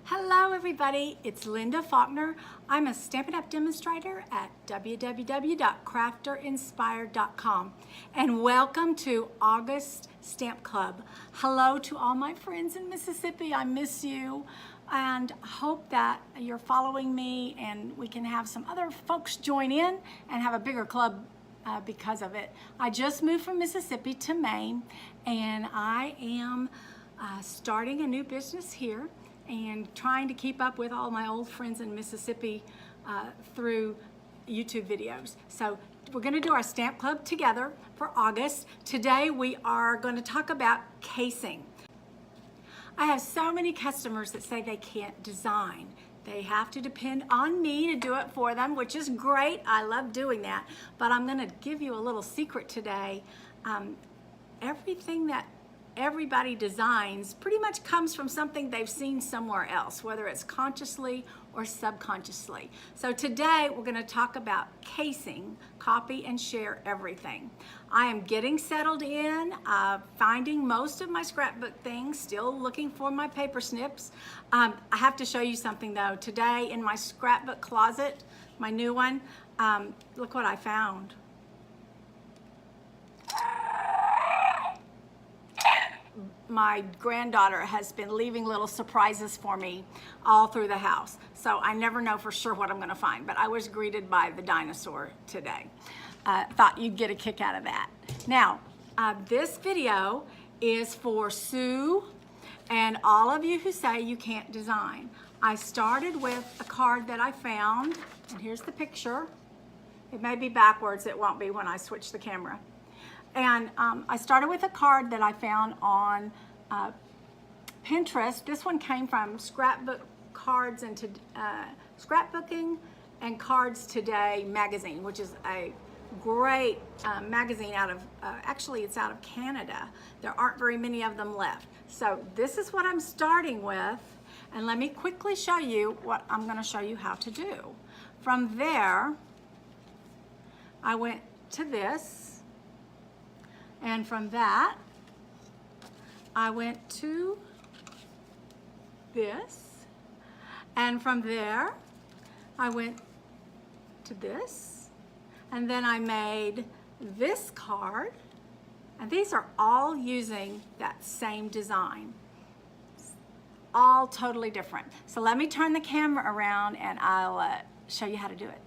Hello everybody, it's Linda Faulkner. I'm a Stampin' Up! Demonstrator at www.crafterinspired.com, and welcome to August Stamp Club. Hello to all my friends in Mississippi, I miss you, and hope that you're following me and we can have some other folks join in and have a bigger club because of it. I just moved from Mississippi to Maine, and I am starting a new business here and trying to keep up with all my old friends in Mississippi through YouTube videos. So we're going to do our stamp club together for August. Today we are going to talk about casing. I have so many customers that say they can't design. They have to depend on me to do it for them, which is great. I love doing that. But I'm going to give you a little secret today. Everything that everybody designs pretty much comes from something they've seen somewhere else, whether it's consciously or subconsciously. So today we're going to talk about casing, copy and share everything. I am getting settled in, finding most of my scrapbook things, still looking for my paper snips. I have to show you something though. Today in my scrapbook closet, my new one, look what I found. My granddaughter has been leaving little surprises for me all through the house. So I never know for sure what I'm gonna find, but I was greeted by the dinosaur today. Thought you'd get a kick out of that. Now, this video is for Sue and all of you who say you can't design. I started with a card that I found, and here's the picture. It may be backwards, it won't be when I switch the camera. And I started with a card that I found on Pinterest. This one came from Scrapbook Cards and Scrapbooking and Cards Today magazine, which is a great magazine out of, actually it's out of Canada. There aren't very many of them left. So this is what I'm starting with, and let me quickly show you what I'm gonna show you how to do. From there, I went to this. And from that, I went to this. And from there, I went to this. And then I made this card. And these are all using that same design. All totally different. So let me turn the camera around and I'll show you how to do it.